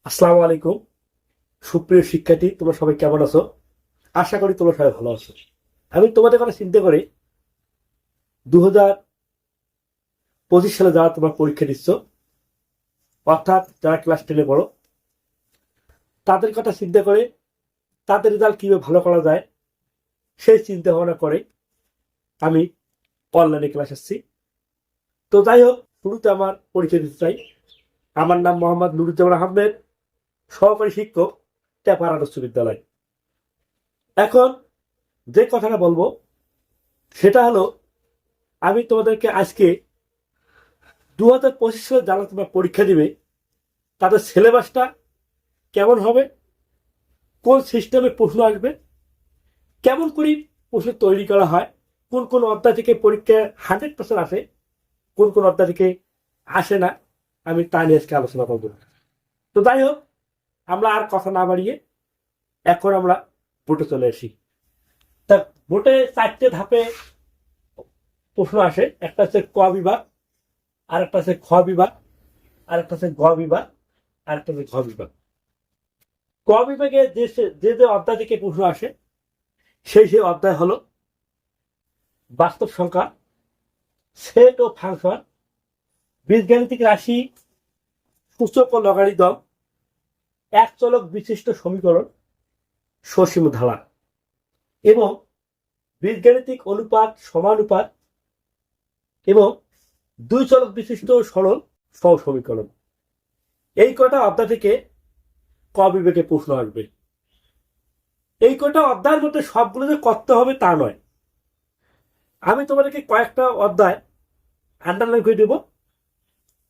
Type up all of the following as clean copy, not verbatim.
আসসালামু আলাইকুম। সুপ্রিয় শিক্ষার্থী, তোমরা সবাই কেমন আছো? আশা করি তোমরা সবাই ভালো আছো। আমি তোমাদের কথা চিন্তা করে 2025 সালে যারা তোমরা পরীক্ষা দিচ্ছ, অর্থাৎ যারা ক্লাস 10-এ পড়ো, তাদের কথা চিন্তা করে তাদের রেজাল্ট কিভাবে ভালো করা যায় সেই চিন্তা ভাবনা করে আমি অনলাইনে ক্লাস আসছি। তো যাই হোক, শুরুতে আমার পরিচয় দিতে চাই। আমার নাম মোহাম্মদ নুরুজ্জামান আহমেদ, সহকারী শিক্ষক, টেপার আদর্শ বিদ্যালয়। এখন যে কথাটা বলবো সেটা হলো, আমি তোমাদেরকে আজকে 2025 সালে যারা তোমরা পরীক্ষা দিবে তাদের সিলেবাসটা কেমন হবে, কোন সিস্টেমে প্রশ্ন আসবে, কেমন করে প্রশ্ন তৈরি করা হয়, কোন কোন অধ্যায় থেকে পরীক্ষা 100% আসে, কোন কোন অধ্যায় থেকে আসে না, আমি তা নিয়ে আজকে আলোচনা করব। তো যাই হোক, আমরা আর কথা না বাড়িয়ে এখন আমরা বোর্ডে চলে আসি। তা বোর্ডে 4টে ধাপে প্রশ্ন আসে। একটা হচ্ছে ক বিভাগ, আর একটা হচ্ছে খ বিভাগ, আর একটা হচ্ছে গ বিভাগ, আর একটা হচ্ছে ঘ বিভাগ। ক বিভাগে যে যে অধ্যায় থেকে প্রশ্ন আসে সেই অধ্যায় হলো বাস্তব সংখ্যা, সেট ও ফাংশন, বীজগাণিতিক রাশি, সূচক ও লগারিদম, এক চলক বিশিষ্ট সমীকরণ, সসীম ধারা এবং বীজগাণিতিক অনুপাত, সমানুপাত এবং দুই চলক বিশিষ্ট সরল সহসমীকরণ। এই কটা অধ্যায় থেকে ক বিভাগে প্রশ্ন আসবে। এই কটা অধ্যায়ের মধ্যে সবগুলো যে করতে হবে তা নয়, আমি তোমাদেরকে কয়েকটা অধ্যায় আন্ডারলাইন করে দেব।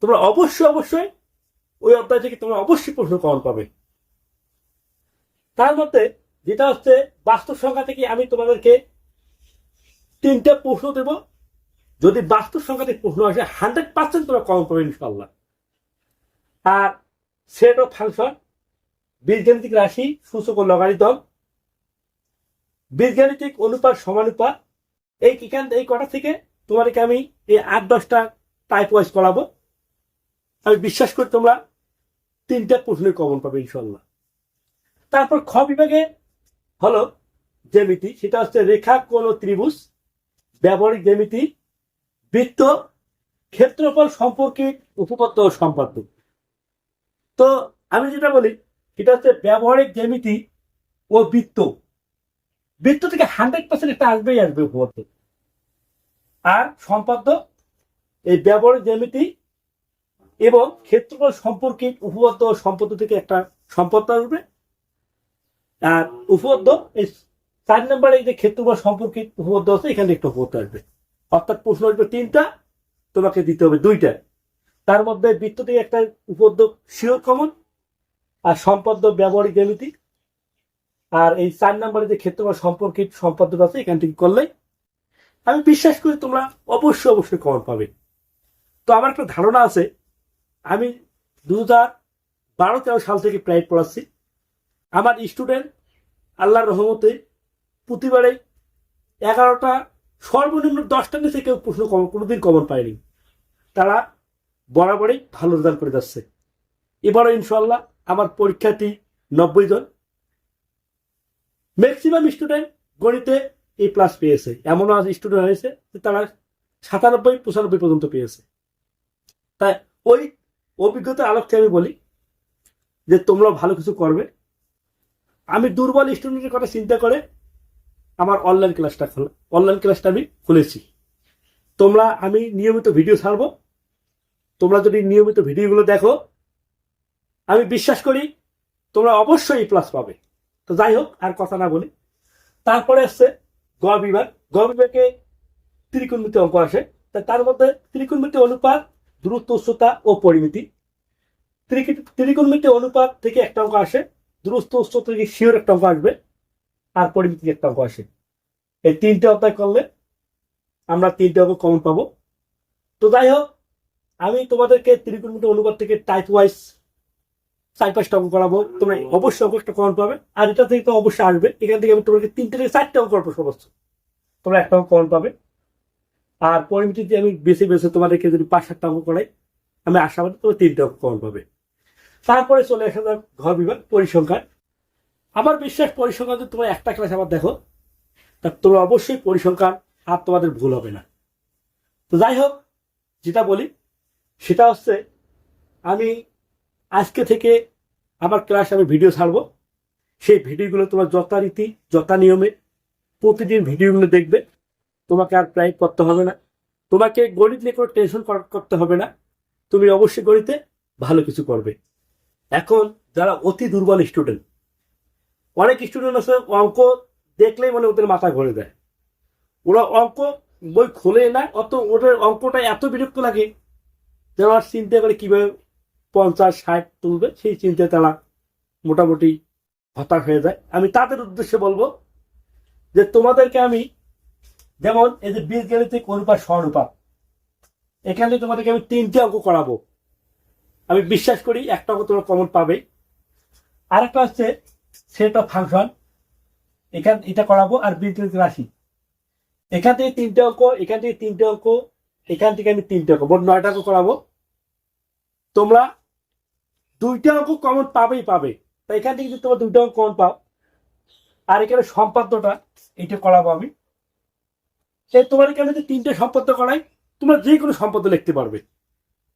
তোমরা অবশ্যই ওই অধ্যায় থেকে তোমরা অবশ্যই প্রশ্ন কমন পাবে। তার মধ্যে যেটা হচ্ছে বাস্তব সংখ্যা থেকে আমি তোমাদেরকে 3টে প্রশ্ন দেব। যদি বাস্তব সংখ্যা থেকে প্রশ্ন আসে 100% তোমরা কমন পাবে ইনশাল্লাহ। আর সেট ও ফাংশন, বীজগাণিতিক রাশি, সূচক ও লগারিদম, বীজগাণিতিক অনুপাত, সমানুপাত, এই কটা থেকে তোমাদেরকে আমি এই 8-10টা টাইপ ওয়াইজ করাবো। আমি বিশ্বাস করি তোমরা 3টে প্রশ্নের কমন পাবে ইনশাল্লাহ। তারপর খ বিভাগে হলো জ্যামিতি, সেটা হচ্ছে রেখা, কোণ ও ত্রিভুজ, ব্যবহারিক জ্যামিতি, বৃত্ত, ক্ষেত্রফল সম্পর্কিত উপপাদ্য ও সম্পাদ্য। তো আমি যেটা বলি সেটা হচ্ছে ব্যবহারিক জ্যামিতি ও বৃত্ত। বৃত্ত থেকে 100% একটা আসবে উপপাদ্য। আর সম্পাদ্য এই ব্যবহারিক জ্যামিতি এবং ক্ষেত্রফল সম্পর্কিত উপপাদ্য ও সম্পাদ্য থেকে একটা সম্পাদ্য আসবে। আর উপপাদ্য এই 4 নম্বরে যে ক্ষেত্রফল সম্পর্কিত উপপাদ্য আছে, এখানে একটা উপপাদ্য আসবে। অর্থাৎ প্রশ্ন আসবে 3টা, তোমাকে দিতে হবে 2টা। তার মধ্যে বৃত্ত থেকে একটা উপপাদ্য শিওর কমন, আর সম্পাদ্য ব্যবহারিক জ্যামিতি, আর এই 4 নম্বরে যে ক্ষেত্রফল সম্পর্কিত সম্পাদ্য আছে এখান থেকে করলে আমি বিশ্বাস করি তোমরা অবশ্যই কমন পাবে। তো আমার একটা ধারণা আছে, আমি 2012-13 সাল থেকে প্রাইভেট পড়াচ্ছি। আমার স্টুডেন্ট আল্লাহর রহমতে প্রতিবারে 11টা, সর্বনিম্ন 10টার নিচে কেউ প্রশ্ন কোনোদিন কমন পায়নি। তারা বরাবরই ভালো রেজাল্ট করে যাচ্ছে। এবারও ইনশাল্লাহ আমার পরীক্ষার্থী 90 জন। ম্যাক্সিমাম স্টুডেন্ট গণিতে A+ পেয়েছে, এমনও আজ স্টুডেন্ট হয়েছে যে তারা 97-95 পর্যন্ত পেয়েছে। তাই ওই অভিজ্ঞতার আলোকে আমি বলি যে তোমরা ভালো কিছু করবে। আমি দুর্বল স্টুডেন্টের কথা চিন্তা করে আমার অনলাইন ক্লাসটা আমি খুলেছি। আমি নিয়মিত ভিডিও ছাড়বো। তোমরা যদি নিয়মিত ভিডিওগুলো দেখো, আমি বিশ্বাস করি তোমরা অবশ্যই A+ পাবে। তো যাই হোক, আর কথা না বলি। তারপরে আসছে গ বিভাগ। গ বিভাগে ত্রিকোণমিতি অঙ্ক আসে। তার মধ্যে ত্রিকোণমিতি অনুপাত, দূরত্ব, উচ্চতা ও পরিমিতি। ত্রিকোণমিতি অনুপাত থেকে একটা অঙ্ক আসে, দূরত্ব, উচ্চতা থেকে শিওর একটা অঙ্ক আসবে, আর পরিমিতি একটা অঙ্ক আসে। এই 3টে অধ্যায় করলে আমরা 3টে অঙ্ক কমন পাবো। তো যাই হোক, আমি তোমাদেরকে ত্রিকোণমিতি অনুপাত থেকে টাইপ ওয়াইজ 4-5টা অঙ্ক করাবো। তোমরা অবশ্যই অঙ্ক একটা কমন পাবে। আর এটা থেকে তো অবশ্যই আসবে। এখান থেকে আমি তোমাকে 3টে থেকে 4টে অঙ্ক করবো সমস্ত, তোমরা একটা অঙ্ক কমন পাবে। আর পরিমিতিতে আমি বেছে তোমাদেরকে যদি 5-7টা অঙ্ক করাই, আমি আশাবাদী তোমরা 3টে অঙ্ক কমন পাবে। তারপরে চলে আসা যাক ঘর বিভাগ পরিসংখ্যান। আমার বিশ্বাস পরিসংখ্যান যদি তোমরা একটা ক্লাস আবার দেখো, তা তোমরা অবশ্যই পরিসংখ্যান আর তোমাদের ভুল হবে না। তো যাই হোক, যেটা বলি সেটা হচ্ছে, আমি আজকে থেকে আমার ক্লাস আমি ভিডিও ছাড়বো। সেই ভিডিওগুলো তোমার যথারীতি যথা নিয়মে প্রতিদিন ভিডিওগুলো দেখবে। তোমাকে আর প্রায় করতে হবে না, তোমাকে গণিত নিয়ে কোনো টেনশন করতে হবে না। তুমি অবশ্যই গণিতে ভালো কিছু করবে। এখন যারা অতি দুর্বল স্টুডেন্ট, অনেক স্টুডেন্ট আছে অঙ্ক দেখলেই মানে ওদের মাথা ঘুরে দেয়, ওরা অঙ্ক বই খোলে না, অত ওদের অঙ্কটা এত বিরক্ত লাগে যে ওরা চিন্তা করে কিভাবে 50-60 তুলবে, সেই চিন্তায় তারা মোটামুটি হতাশ হয়ে যায়। আমি তাদের উদ্দেশ্যে বলবো যে তোমাদেরকে আমি, যেমন এই যে বীজগাণিতিক অনুপাত সহানুপাত, এখানে তোমাদেরকে আমি 3টে অঙ্ক করাবো। আমি বিশ্বাস করি একটা অঙ্ক তোমরা কমন পাবে। আর একটা হচ্ছে সেট অফ ফাংশন, এটা করাবো। আর বীজগাণিতিক রাশি, এখান থেকে 3টে অঙ্ক, এখান থেকে 3টে অঙ্ক, এখান থেকে আমি 3টে অঙ্ক, মোট 9টা অঙ্ক করাবো। তোমরা 2টা অঙ্ক কমন পাবেই পাবে। তাই এখান থেকে যদি তোমরা 2টা অঙ্ক কমন পাও, আর এখানে সম্পাদ্যটা এটা করাবো আমি। তোমার এখানে যদি 3টে সম্পাদ্য করাই, তোমরা যে কোনো সম্পাদ্য লিখতে পারবে।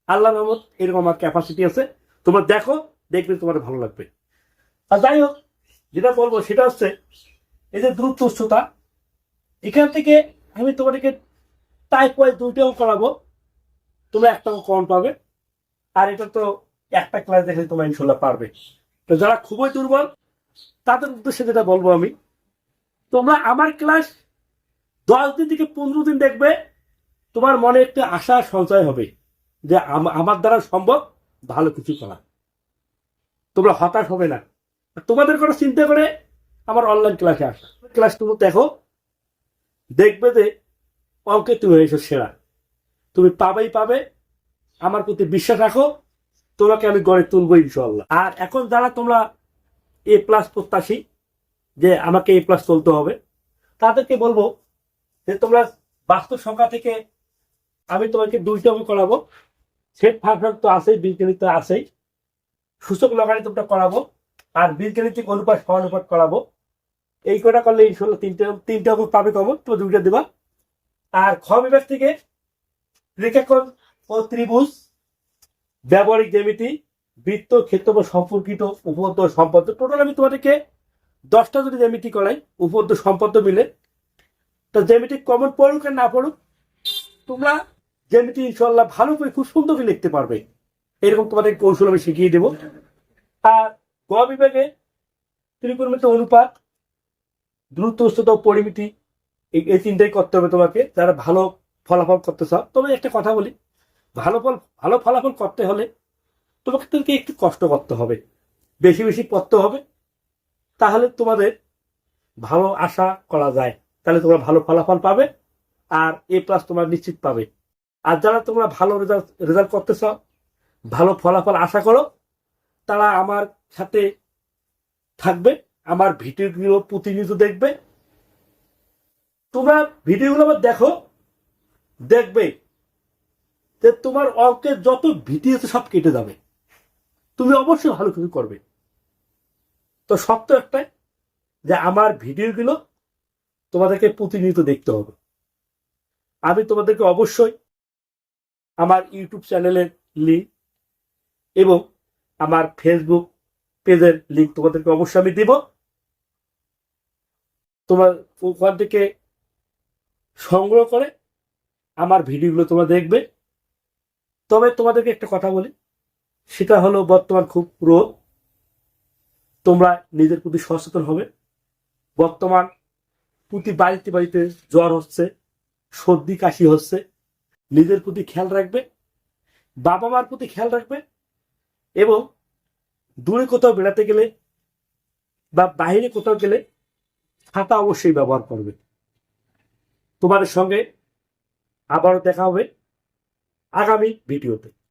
আল্লাহর রহমত এরকম আমার ক্যাপাসিটি আছে। তোমরা দেখো, দেখবে তোমার ভালো লাগবে। আর যাই হোক, যেটা বলবো সেটা হচ্ছে এই যে দূরত্ব উচ্চতা, এখান থেকে আমি তোমাদেরকে টাইপ ওয়াইজ 2টা অঙ্ক করাবো। তোমরা একটা অঙ্ক কমন পাবে। আর এটা তো একটা ক্লাস দেখলে তোমরা ইনশাল্লাহ পারবে। তো যারা খুবই দুর্বল তাদের উদ্দেশ্যে যেটা বলবো আমি, তোমরা আমার ক্লাস 10 দিন থেকে 15 দিন দেখবে, তোমার মনে একটা আশা সঞ্চয় হবে যে আমার দ্বারা সম্ভব ভালো কিছু করা। তোমরা হতাশ হবে না। তোমাদের কথা চিন্তা করে আমার অনলাইন ক্লাসে আসা, ক্লাস তুমি দেখো, দেখবে যে অঙ্কে তুমি হয়েছো সেরা। তুমি পাবেই পাবে। আমার প্রতি বিশ্বাস রাখো, তোমাকে আমি গড়ে তুলবো ইনশাল্লাহ। আর এখন যারা তোমরা A+ প্রত্যাশী, যে আমাকে A+ তুলতে হবে, তাদেরকে বলবো যে তোমরা বাস্তব সংখ্যা থেকে আমি তোমাকে 2টা অঙ্ক করাবো। সেট ফাংশন তো আছেই, বীজগণিত আছেই, সূচক লগারিদমটা করাবো, আর বীজগাণিতিক অনুপাত সহানুপাত করাবো। এই কটা করলে ইনশাল্লাহ 3টে অঙ্ক পাবে কমন, তো 2টা দেবা। আর খ বিভাগ থেকে রেখাকোণ ও ত্রিভুজ, ব্যবহারিক জ্যামিতি, বৃত্ত, ক্ষেত্রফল সম্পর্কিত উপপাদ্য সম্পাদ্য, টোটাল আমি তোমাদেরকে 10টা যদি জ্যামিতি করাই উপপাদ্য সম্পাদ্য মিলে, তো জ্যামিতি কমন পড়ুক আর না পড়ুক, তোমরা জ্যামিতি ইনশাল্লাহ ভালো করে খুব সুন্দর করে লিখতে পারবে। এরকম তোমাদের কৌশল আমি শিখিয়ে দেবো। আর গ বিভাগে ত্রিকোণমিতি অনুপাত, দূরত্ব উচ্চতা ও পরিমিতি, এই 3টাই করতে হবে তোমাকে যারা ভালো ফলাফল করতে চাও। তবে একটা কথা বলি, ভালো ফলাফল করতে হলে তোমাকে একটু কষ্ট করতে হবে, বেশি বেশি পড়তে হবে, তাহলে তোমাদের ভালো আশা করা যায়। তাহলে তোমরা ভালো ফলাফল পাবে আর A+ তোমরা নিশ্চিত পাবে। আর যারা তোমরা ভালো রেজাল্ট করতে চাও, ভালো ফলাফল আশা করো, তারা আমার সাথে থাকবে, আমার ভিডিওগুলো প্রতিনিয়ত দেখবে। তোমরা ভিডিওগুলো আবার দেখো, দেখবে যে তোমার অঙ্কের যত ভীতি আছে সব কেটে যাবে, তুমি অবশ্যই ভালো কিছু করবে। তো সত্য একটাই যে আমার ভিডিওগুলো তোমাদেরকে প্রতিনিয়ত দেখতে হবে। আমি তোমাদেরকে অবশ্যই আমার ইউটিউব চ্যানেলের লিঙ্ক এবং আমার ফেসবুক পেজের লিঙ্ক তোমাদেরকে অবশ্যই আমি দিব। তোমার ওখান থেকে সংগ্রহ করে আমার ভিডিওগুলো তোমরা দেখবে। তবে তোমাদেরকে একটা কথা বলি, সেটা হলো বর্তমান খুব রোগ, তোমরা নিজের প্রতি সচেতন হবে। বর্তমান প্রতি বাড়িতে বাড়িতে জ্বর হচ্ছে, সর্দি কাশি হচ্ছে। নিজের প্রতি খেয়াল রাখবে, বাবা মার প্রতি খেয়াল রাখবে, এবং দূরে কোথাও বেড়াতে গেলে বা বাইরে কোথাও গেলে ছাতা অবশ্যই ব্যবহার করবে। তোমাদের সঙ্গে আবারও দেখা হবে আগামী ভিডিওতে।